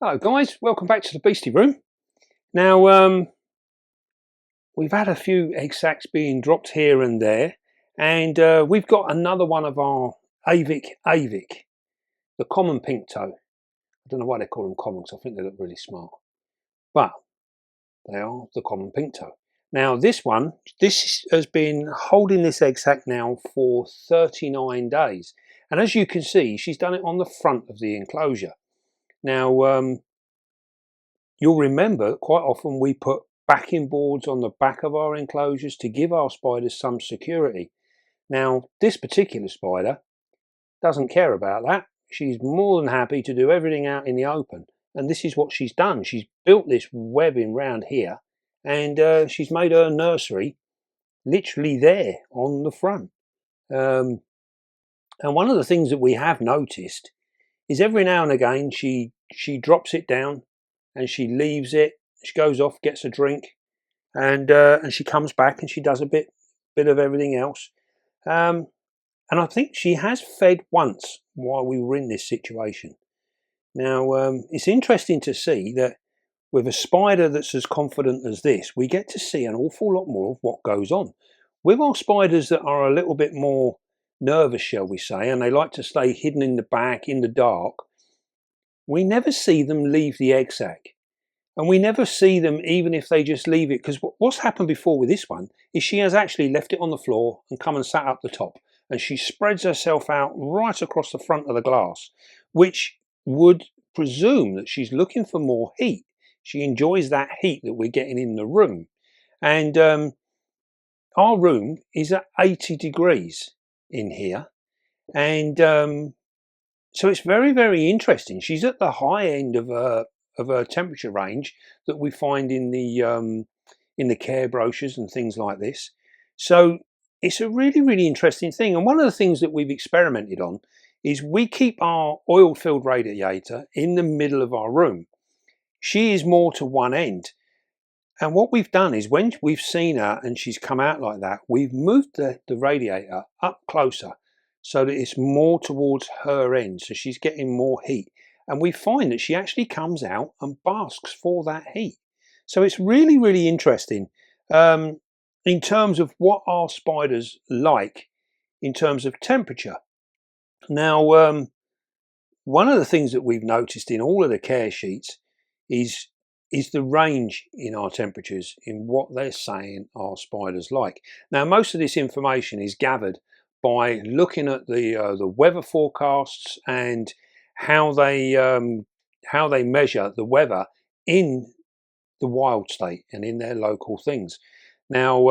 Hello guys, welcome back to the Beastie Room. Now we've had a few egg sacs being dropped here and there, and we've got another one of our Avic, the common Pinktoe. I don't know why they call them common because I think they look really smart, but they are the common Pinktoe. Now this has been holding this egg sac now for 39 days, and as you can see, she's done it on the front of the enclosure. Now you'll remember quite often we put backing boards on the back of our enclosures to give our spiders some security. Now, this particular spider doesn't care about that. She's more than happy to do everything out in the open. And this is what she's done. She's built this webbing round here, and she's made her nursery literally there on the front. And one of the things that we have noticed is every now and again she drops it down and she leaves it. She goes off, gets a drink, and she comes back and she does a bit of everything else. And I think she has fed once while we were in this situation. Now it's interesting to see that with a spider that's as confident as this, we get to see an awful lot more of what goes on. With our spiders that are a little bit more nervous, shall we say, and they like to stay hidden in the back in the dark, we never see them leave the egg sac. And we never see them even if they just leave it, because what's happened before with this one is she has actually left it on the floor and come and sat up the top, and she spreads herself out right across the front of the glass, which would presume that she's looking for more heat. She enjoys that heat that we're getting in the room. And our room is at 80 degrees in here, and so it's very, very interesting. She's at the high end of her temperature range that we find in the care brochures and things like this. So it's a really, really interesting thing. And one of the things that we've experimented on is we keep our oil-filled radiator in the middle of our room. She is more to one end. And what we've done is when we've seen her and she's come out like that, we've moved the radiator up closer so that it's more towards her end. So she's getting more heat. And we find that she actually comes out and basks for that heat. So it's really, really interesting in terms of what our spiders like in terms of temperature. Now, one of the things that we've noticed in all of the care sheets is the range in our temperatures in what they're saying our spiders like. Now, most of this information is gathered by looking at the weather forecasts and how they measure the weather in the wild state and in their local things. Now,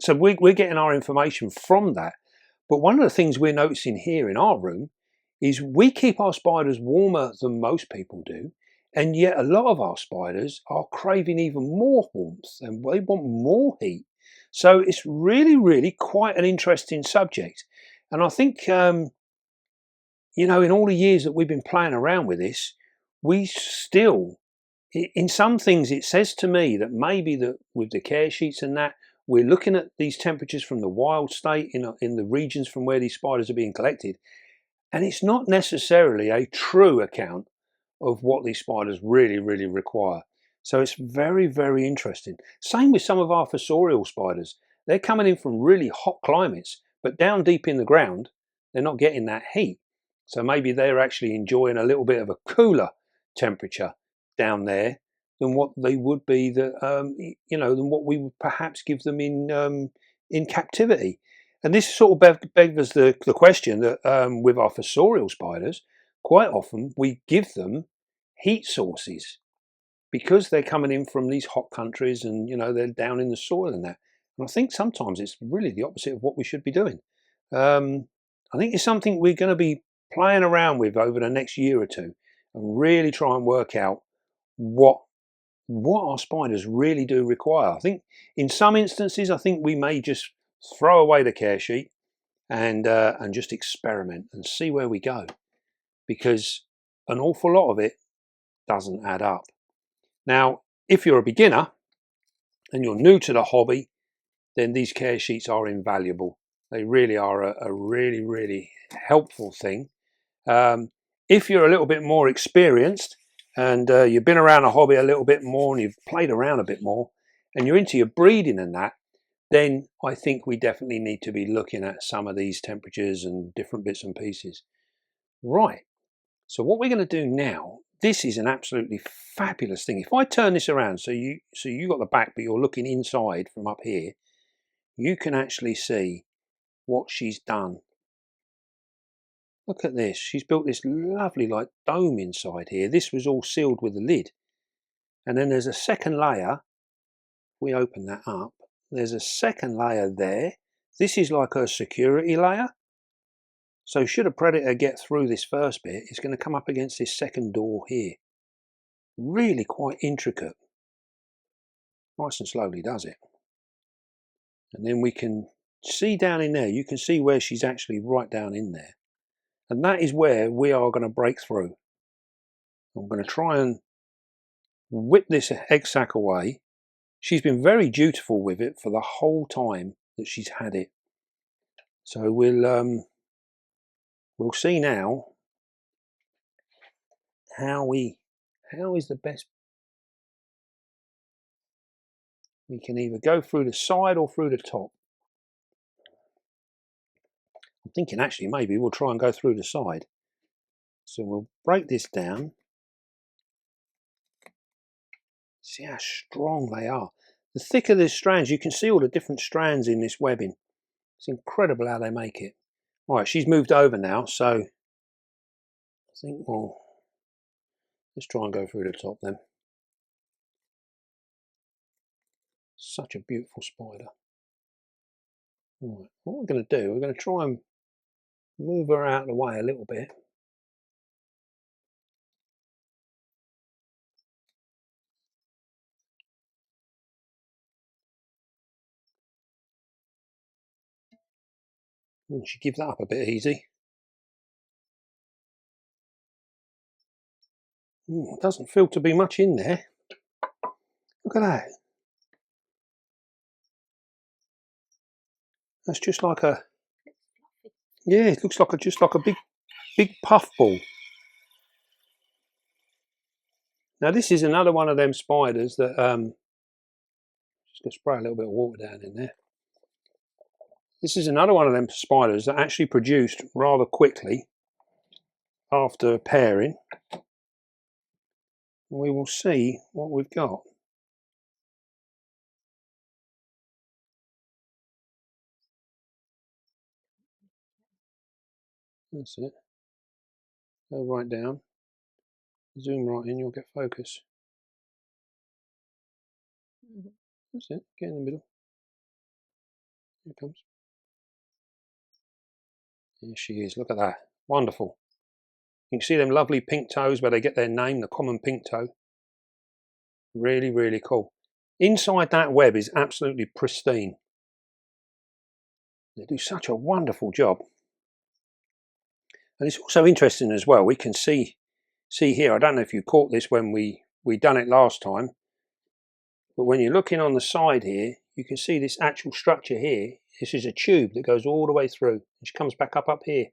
so we're getting our information from that. But one of the things we're noticing here in our room is we keep our spiders warmer than most people do, and yet a lot of our spiders are craving even more warmth and they want more heat. So it's really, really quite an interesting subject. And I think in all the years that we've been playing around with this, we still, in some things, it says to me that maybe that with the care sheets and that, we're looking at these temperatures from the wild state in the regions from where these spiders are being collected, and it's not necessarily a true account of what these spiders really, really require. So it's very, very interesting. Same with some of our fossorial spiders. They're coming in from really hot climates, but down deep in the ground, they're not getting that heat. So maybe they're actually enjoying a little bit of a cooler temperature down there than what they would be than what we would perhaps give them in captivity. And this sort of begs the question that with our fossorial spiders, quite often we give them heat sources because they're coming in from these hot countries and they're down in the soil and that. And I think sometimes it's really the opposite of what we should be doing. I think it's something we're going to be playing around with over the next year or two and really try and work out what our spiders really do require. I think in some instances, I think we may just throw away the care sheet and just experiment and see where we go, because an awful lot of it doesn't add up. Now, if you're a beginner and you're new to the hobby, then these care sheets are invaluable. They really are a really, really helpful thing. If you're a little bit more experienced and you've been around a hobby a little bit more and you've played around a bit more and you're into your breeding and that, then I think we definitely need to be looking at some of these temperatures and different bits and pieces. Right, so what we're going to do now, this is an absolutely fabulous thing. If I turn this around, so you got the back but you're looking inside from up here, you can actually see what she's done. Look at this, she's built this lovely like dome inside here. This was all sealed with a lid, and then there's a second layer. We open that up, there's a second layer there. This is like a security layer, so should a predator get through this first bit, it's going to come up against this second door here. Really quite intricate. Nice and slowly does it. And then we can see down in there, you can see where she's actually right down in there, and that is where we are going to break through. I'm going to try and whip this egg sac away. She's been very dutiful with it for the whole time that she's had it. So we'll see now how is the best. We can either go through the side or through the top. I'm thinking actually maybe we'll try and go through the side. So we'll break this down. See how strong they are. The thicker the strands, you can see all the different strands in this webbing. It's incredible how they make it. All right, she's moved over now, so I think let's try and go through the top then. Such a beautiful spider. All right, what we're going to do, we're going to try and move her out of the way a little bit. She gives that up a bit easy. It doesn't feel to be much in there. Look at that. That's just like a, yeah, it looks like just like a big puff ball. Now this is another one of them spiders that just gonna spray a little bit of water down in there. This is another one of them spiders that actually produced rather quickly after pairing. We will see what we've got. That's it. Go right down. Zoom right in, you'll get focus. That's it. Get in the middle. Here it comes. Here she is. Look at that. Wonderful. You can see them lovely pink toes where they get their name, the common pink toe. Really, really cool. Inside that web is absolutely pristine. They do such a wonderful job. And it's also interesting as well. We can see here, I don't know if you caught this when we done it last time, but when you're looking on the side here, you can see this actual structure here. This is a tube that goes all the way through, and she comes back up here.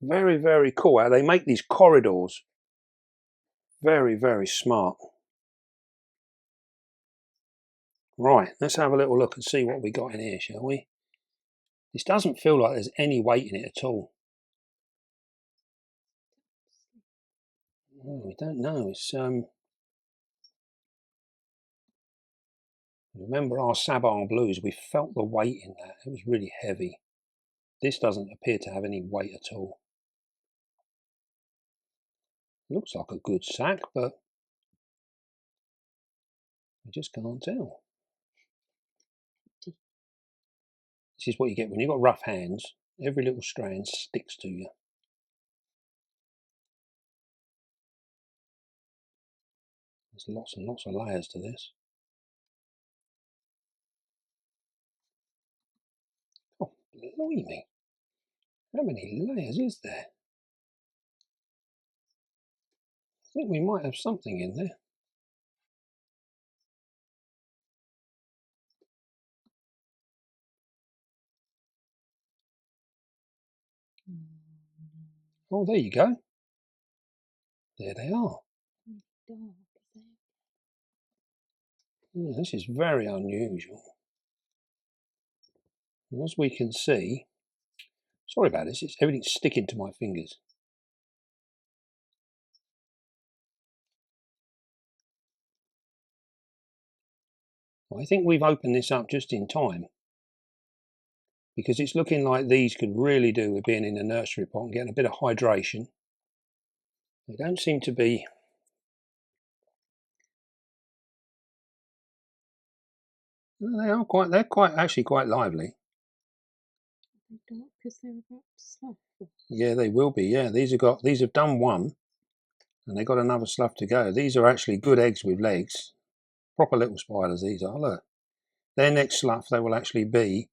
Very, very cool how they make these corridors. Very, very smart. Right, let's have a little look and see what we got in here, shall we? This doesn't feel like there's any weight in it at all. Oh, we don't know. It's remember our Sabah Blues, we felt the weight in that. It was really heavy. This doesn't appear to have any weight at all. Looks like a good sack, but we just can't tell. This is what you get when you've got rough hands. Every little strand sticks to you. There's lots and lots of layers to this. Oh, blimey. How many layers is there? I think we might have something in there. Oh, there you go. There they are. Yeah, this is very unusual. And as we can see, sorry about this, everything's sticking to my fingers. I think we've opened this up just in time, because it's looking like these could really do with being in a nursery pot and getting a bit of hydration. They don't seem to be. Well, they're actually quite lively. Because they're about to slough. Yeah, they will be. Yeah, these have done one, and they got another slough to go. These are actually good eggs with legs. Proper little spiders these are. Look, their next slough they will actually be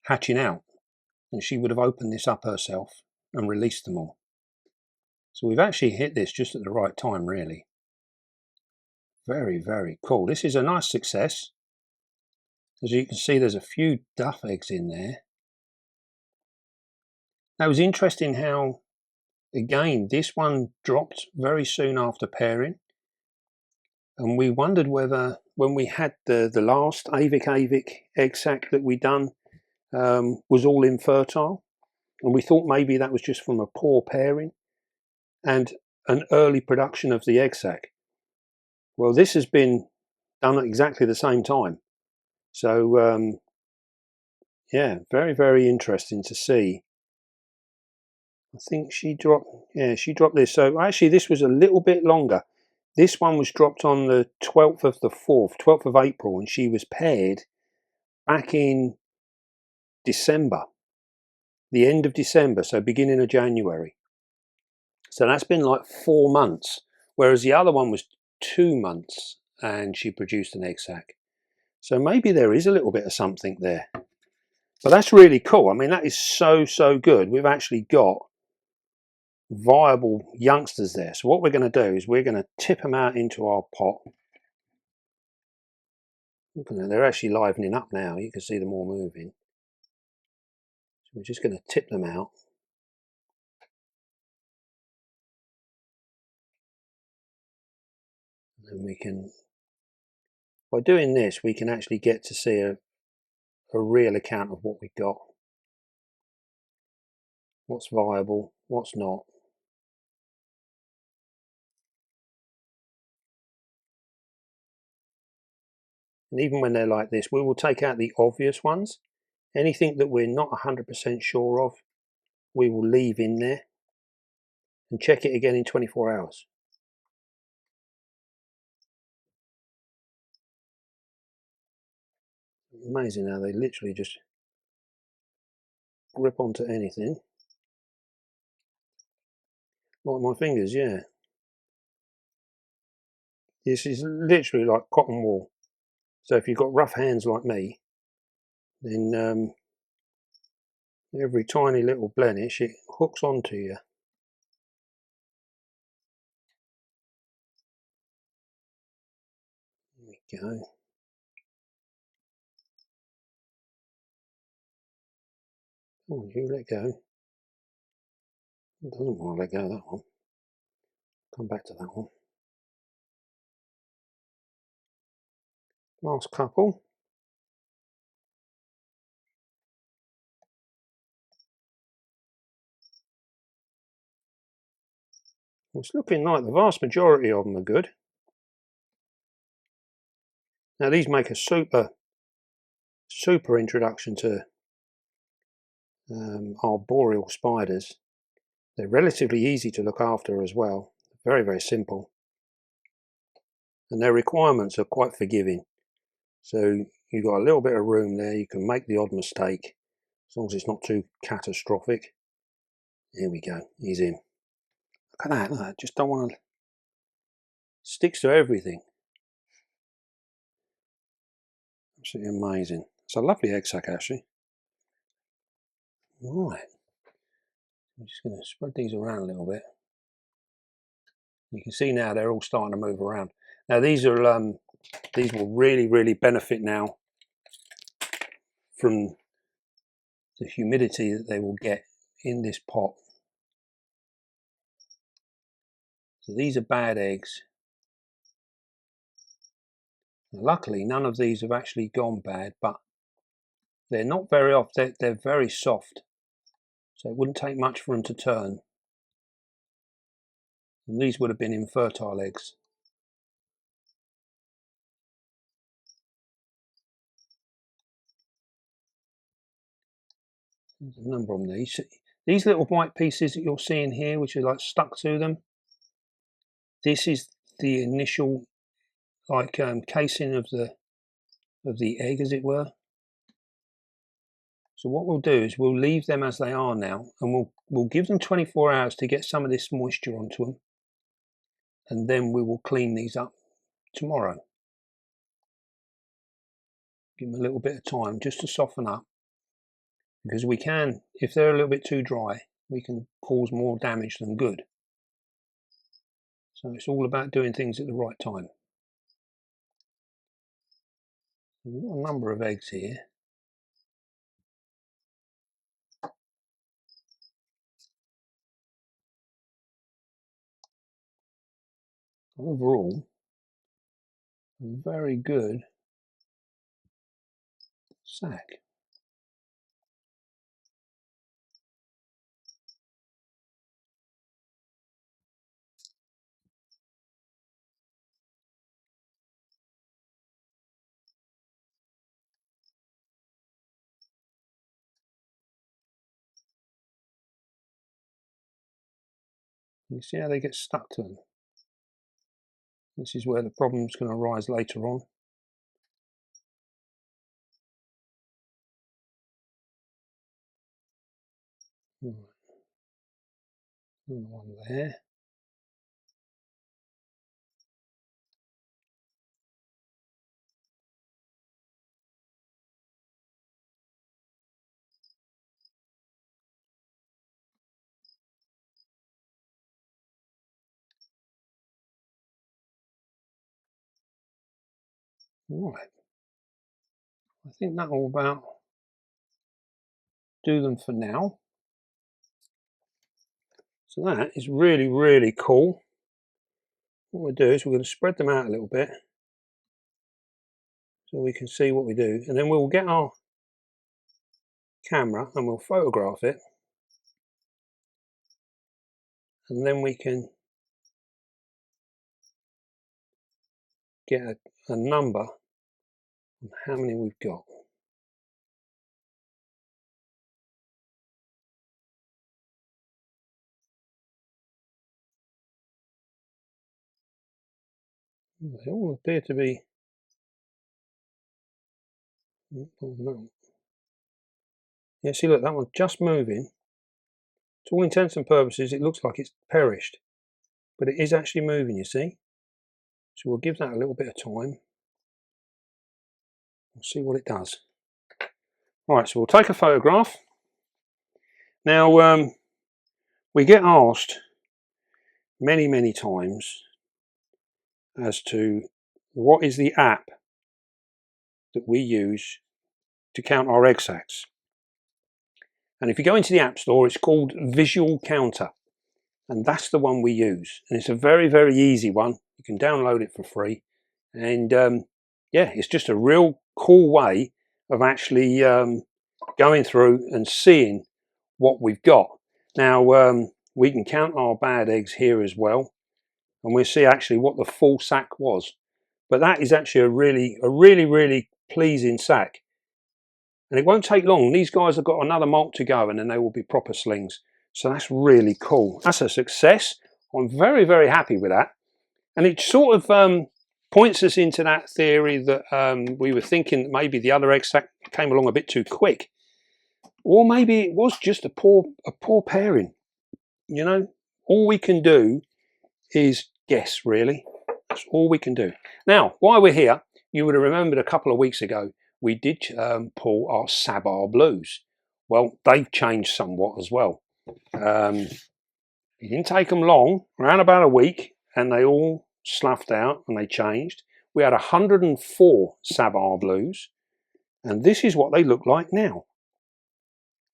hatching out, and she would have opened this up herself and released them all. So we've actually hit this just at the right time, really. Very, very cool. This is a nice success. As you can see, there's a few duff eggs in there. Now, it was interesting how, again, this one dropped very soon after pairing. And we wondered whether, when we had the last Avic egg sac that we done, was all infertile. And we thought maybe that was just from a poor pairing and an early production of the egg sac. Well, this has been done at exactly the same time. So, yeah, very, very interesting to see. I think she dropped this. So actually this was a little bit longer. This one was dropped on the 12th of the 4th, 12th of April, and she was paired back in December, the end of December, so beginning of January. So that's been like 4 months, whereas the other one was 2 months and she produced an egg sac. So maybe there is a little bit of something there. But that's really cool. I mean, that is so, so good. We've actually got viable youngsters there. So what we're going to do is we're going to tip them out into our pot. Look at them, they're actually livening up now. You can see them all moving. So we're just going to tip them out. And we can, by doing this, we can actually get to see a real account of what we've got. What's viable, what's not. And even when they're like this, we will take out the obvious ones. Anything that we're not 100% sure of, we will leave in there and check it again in 24 hours. Amazing how they literally just grip onto anything. Like my fingers, yeah. This is literally like cotton wool. So if you've got rough hands like me, then every tiny little blemish, it hooks onto you. There we go. Come on, you let go. It doesn't want to let go of that one. Come back to that one. Last couple. It's looking like the vast majority of them are good. Now these make a super introduction to arboreal spiders. They're relatively easy to look after as well. Very, very simple. And their requirements are quite forgiving. So you've got a little bit of room there. You can make the odd mistake as long as it's not too catastrophic. Here we go. He's in. Look at that. Look, I just don't want to. Sticks to everything. Absolutely amazing. It's a lovely egg sac actually. Right. I'm just going to spread these around a little bit. You can see now they're all starting to move around. Now these will really, really benefit now from the humidity that they will get in this pot. So these are bad eggs. Now, luckily, none of these have actually gone bad, but they're not very off. They're very soft, so it wouldn't take much for them to turn. And these would have been infertile eggs. There's a number of them. These little white pieces that you're seeing here, which are like stuck to them, this is the initial like casing of the egg, as it were. So what we'll do is we'll leave them as they are now, and we'll give them 24 hours to get some of this moisture onto them, and then we will clean these up tomorrow. Give them a little bit of time just to soften up, because we can, if they're a little bit too dry, we can cause more damage than good. So it's all about doing things at the right time. We've got a number of eggs here. Overall, a very good sack. You see how they get stuck to them? This is where the problem's going to arise later on. Right. Another one there. Right. I think that will about do them for now. So that is really, really cool. What we'll do is we're going to spread them out a little bit so we can see what we do, and then we'll get our camera and we'll photograph it, and then we can get a number on how many we've got. They all appear to be, oh no. Yeah, see, look, that one's just moving. To all intents and purposes, it looks like it's perished, but it is actually moving, you see. So we'll give that a little bit of time. We'll see what it does. Right, so we'll take a photograph. Now, we get asked many, many times as to what is the app that we use to count our egg sacs. And if you go into the App Store, it's called Visual Counter, and that's the one we use. And it's a very, very easy one. You can download it for free, and yeah, it's just a real cool way of actually going through and seeing what we've got. Now, we can count our bad eggs here as well, and we'll see actually what the full sack was. But that is actually a really pleasing sack. And it won't take long. These guys have got another molt to go, and then they will be proper slings. So that's really cool. That's a success. I'm very, very happy with that. And it sort of points us into that theory that we were thinking that maybe the other egg sac came along a bit too quick. Or maybe it was just a poor pairing. You know, all we can do is guess, really. That's all we can do. Now, while we're here, you would have remembered a couple of weeks ago, we did pull our Sabah Blues. Well, they've changed somewhat as well. It didn't take them long, around about a week, and they all sloughed out and they changed. We had 104 Sabah Blues, and this is what they look like now.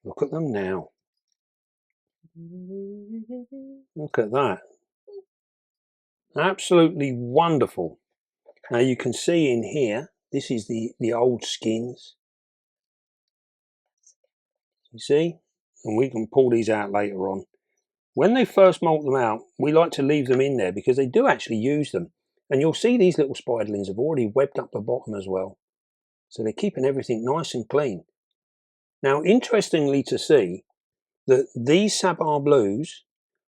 Look at them now. Look at that. Absolutely wonderful. Now you can see in here, this is the old skins. You see? And we can pull these out later on. When they first molt them out, we like to leave them in there because they do actually use them. And you'll see these little spiderlings have already webbed up the bottom as well. So they're keeping everything nice and clean. Now, interestingly to see that these Sabah Blues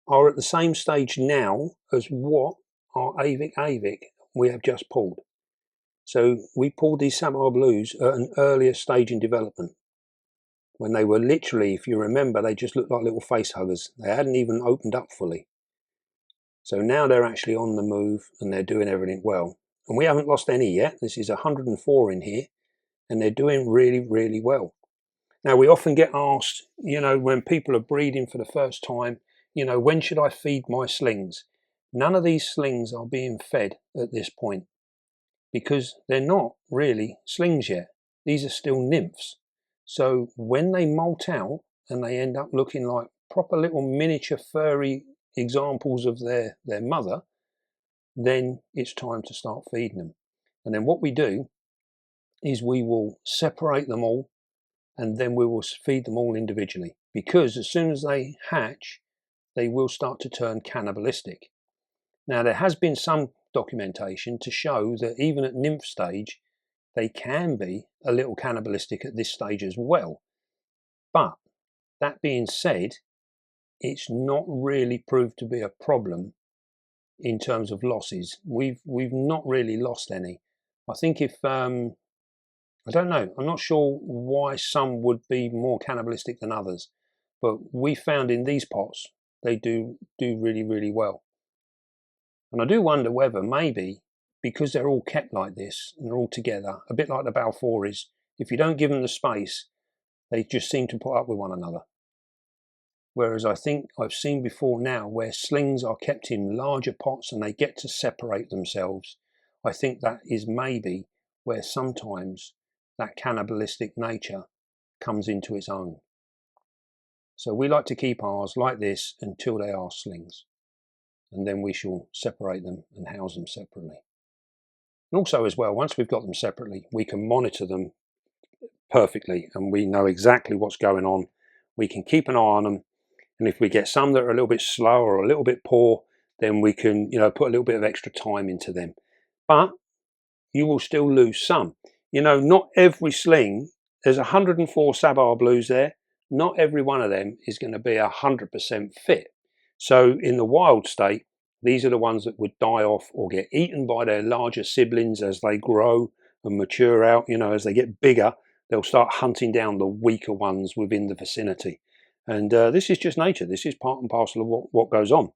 are at the same stage now as what our Avic we have just pulled. So we pulled these Sabah Blues at an earlier stage in development, when they were literally, if you remember, they just looked like little face huggers. They hadn't even opened up fully. So now they're actually on the move and they're doing everything well. And we haven't lost any yet. This is 104 in here and they're doing really, really well. Now we often get asked, you know, when people are breeding for the first time, you know, when should I feed my slings? None of these slings are being fed at this point because they're not really slings yet. These are still nymphs. So when they molt out and they end up looking like proper little miniature furry examples of their mother, then it's time to start feeding them. And then what we do is we will separate them all and then we will feed them all individually, because as soon as they hatch, they will start to turn cannibalistic. Now there has been some documentation to show that even at nymph stage, they can be a little cannibalistic at this stage as well. But that being said, it's not really proved to be a problem in terms of losses. We've not really lost any. I think if I don't know, I'm not sure why some would be more cannibalistic than others, but we found in these pots they do really, really well. And I do wonder whether maybe because they're all kept like this and they're all together, a bit like the Balfouris, if you don't give them the space, they just seem to put up with one another. Whereas I think I've seen before now where slings are kept in larger pots and they get to separate themselves. I think that is maybe where sometimes that cannibalistic nature comes into its own. So we like to keep ours like this until they are slings, and then we shall separate them and house them separately. And also as well, once we've got them separately, we can monitor them perfectly and we know exactly what's going on. We can keep an eye on them, and if we get some that are a little bit slow or a little bit poor, then we can, you know, put a little bit of extra time into them. But you will still lose some. You know, not every sling, there's 104 Sabah Blues there, not every one of them is going to be 100% fit. So in the wild state, these are the ones that would die off or get eaten by their larger siblings as they grow and mature out. You know, as they get bigger, they'll start hunting down the weaker ones within the vicinity. And this is just nature. This is part and parcel of what goes on.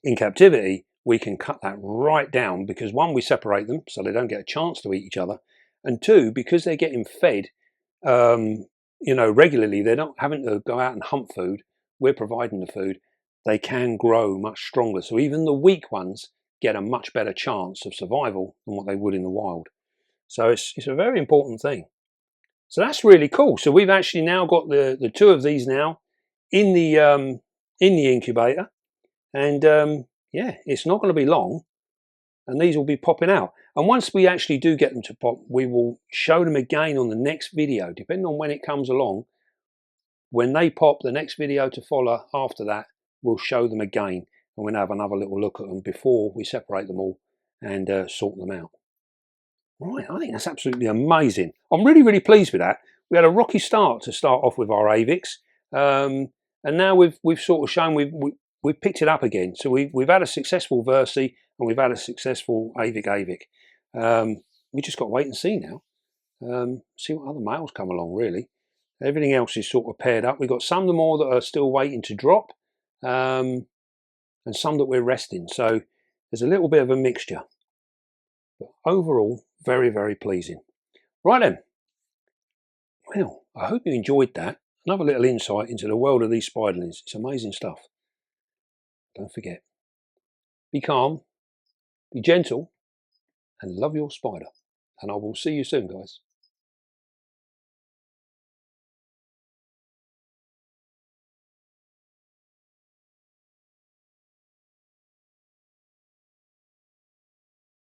In captivity, we can cut that right down because one, we separate them so they don't get a chance to eat each other, and two, because they're getting fed, you know, regularly, they're not having to go out and hunt food. We're providing the food. They can grow much stronger. So even the weak ones get a much better chance of survival than what they would in the wild. So it's a very important thing. So that's really cool. So we've actually now got the two of these now in the incubator. And yeah, it's not going to be long and these will be popping out. And once we actually do get them to pop, we will show them again on the next video, depending on when it comes along. When they pop, the next video to follow after that, we'll show them again and we'll have another little look at them before we separate them all and sort them out. Right, I think that's absolutely amazing. I'm really, really pleased with that. We had a rocky start to start off with our Avics, and now we've sort of shown we've picked it up again. So we've had a successful Versi and we've had a successful Avic. We just got to wait and see now. See what other males come along, really. Everything else is sort of paired up. We've got some more that are still waiting to drop, and some that we're resting. So there's a little bit of a mixture. But overall, very, very pleasing. Right then. Well, I hope you enjoyed that. Another little insight into the world of these spiderlings. It's amazing stuff. Don't forget, be calm, be gentle, and love your spider. And I will see you soon, guys.